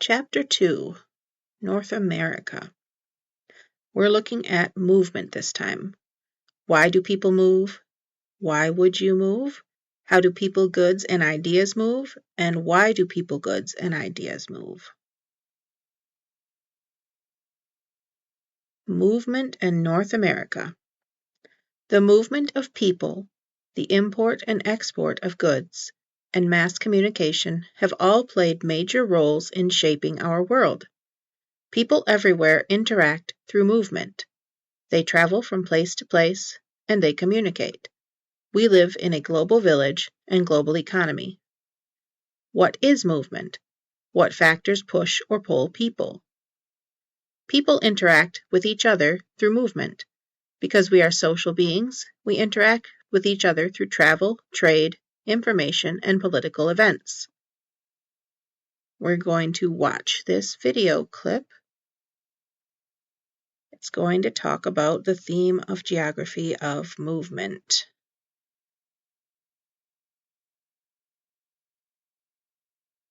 Chapter 2, North America. We're looking at movement this time. Why do people move? Why would you move? How do people, goods, and ideas move? And why do people, goods, and ideas move? Movement in North America. The movement of people, the import and export of goods, and mass communication have all played major roles in shaping our world. People everywhere interact through movement. They travel from place to place, and they communicate. We live in a global village and global economy. What is movement? What factors push or pull people? People interact with each other through movement. Because we are social beings, we interact with each other through travel, trade, information, and political events. We're going to watch this video clip. It's going to talk about the theme of geography of movement.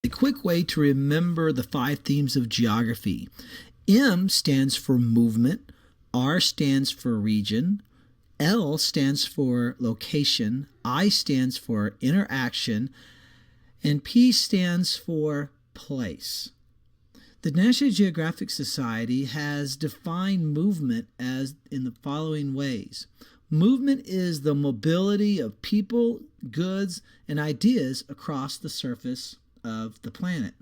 A quick way to remember the 5 themes of geography. M stands for movement, R stands for region, L stands for location, I stands for interaction, and P stands for place. The National Geographic Society has defined movement as in the following ways. Movement is the mobility of people, goods, and ideas across the surface of the planet.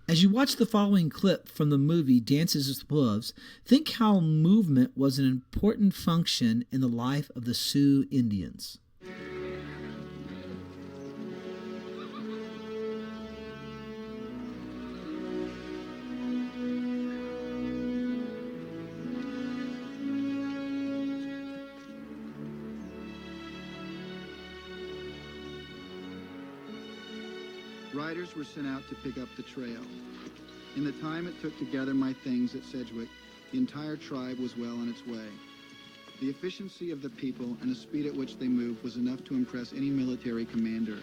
As you watch the following clip from the movie Dances with Wolves, think how movement was an important function in the life of the Sioux Indians. Riders were sent out to pick up the trail. In the time it took to gather my things at Sedgwick, the entire tribe was well on its way. The efficiency of the people and the speed at which they moved was enough to impress any military commander.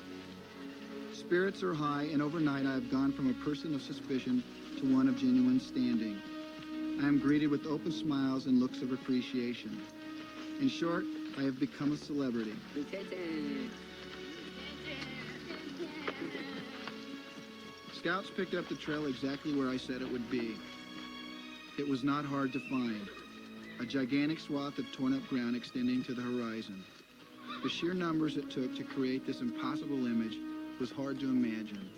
Spirits are high, and overnight I have gone from a person of suspicion to one of genuine standing. I am greeted with open smiles and looks of appreciation. In short, I have become a celebrity. Scouts picked up the trail exactly where I said it would be. It was not hard to find. A gigantic swath of torn-up ground extending to the horizon. The sheer numbers it took to create this impossible image was hard to imagine.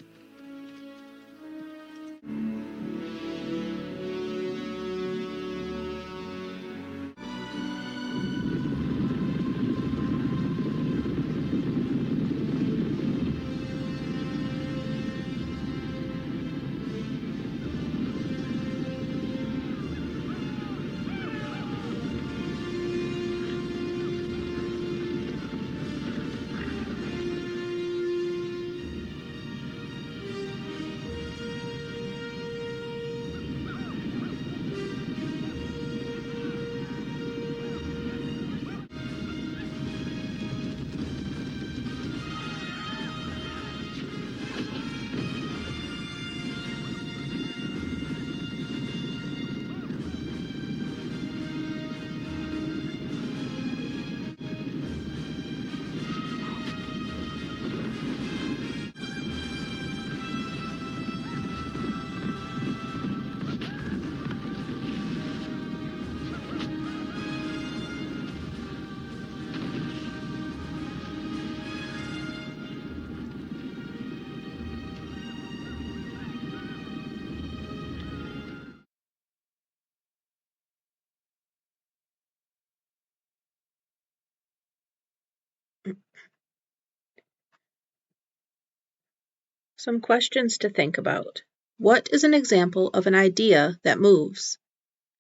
Some questions to think about. What is an example of an idea that moves?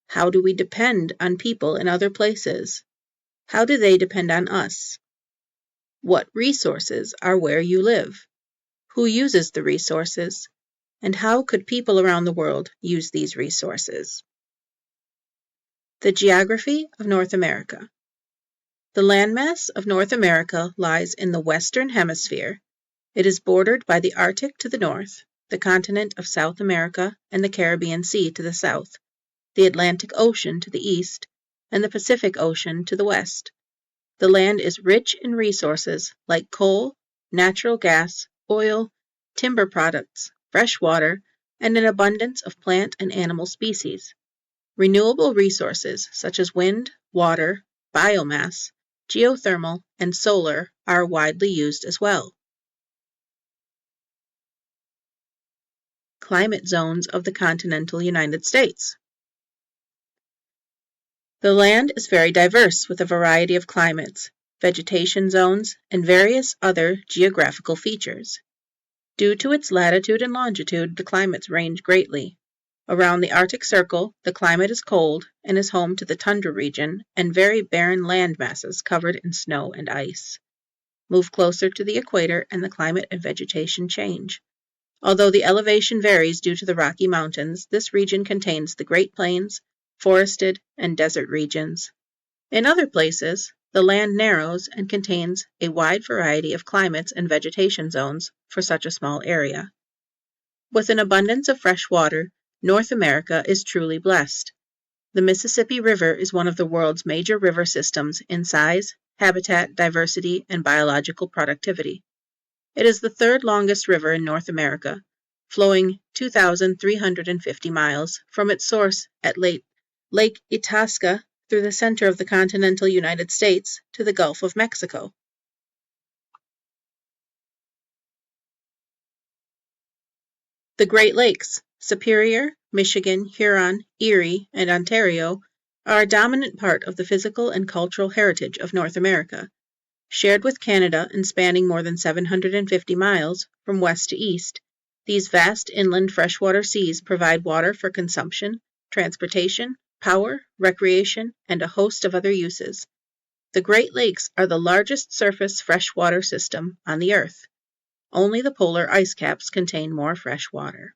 How do we depend on people in other places? How do they depend on us? What resources are where you live? Who uses the resources? And how could people around the world use these resources? The geography of North America. The landmass of North America lies in the Western Hemisphere It is bordered by the Arctic to the north, the continent of South America and the Caribbean Sea to the south, the Atlantic Ocean to the east, and the Pacific Ocean to the west. The land is rich in resources like coal, natural gas, oil, timber products, fresh water, and an abundance of plant and animal species. Renewable resources such as wind, water, biomass, geothermal, and solar are widely used as well. Climate zones of the continental United States. The land is very diverse with a variety of climates, vegetation zones, and various other geographical features. Due to its latitude and longitude, the climates range greatly. Around the Arctic Circle, the climate is cold and is home to the tundra region and very barren land masses covered in snow and ice. Move closer to the equator and the climate and vegetation change. Although the elevation varies due to the Rocky Mountains, this region contains the Great Plains, forested, and desert regions. In other places, the land narrows and contains a wide variety of climates and vegetation zones for such a small area. With an abundance of fresh water, North America is truly blessed. The Mississippi River is one of the world's major river systems in size, habitat diversity, and biological productivity. It is the third longest river in North America, flowing 2,350 miles from its source at Lake Itasca through the center of the continental United States to the Gulf of Mexico. The Great Lakes, Superior, Michigan, Huron, Erie, and Ontario, are a dominant part of the physical and cultural heritage of North America. Shared with Canada and spanning more than 750 miles from west to east, these vast inland freshwater seas provide water for consumption, transportation, power, recreation, and a host of other uses. The Great Lakes are the largest surface freshwater system on the Earth. Only the polar ice caps contain more fresh water.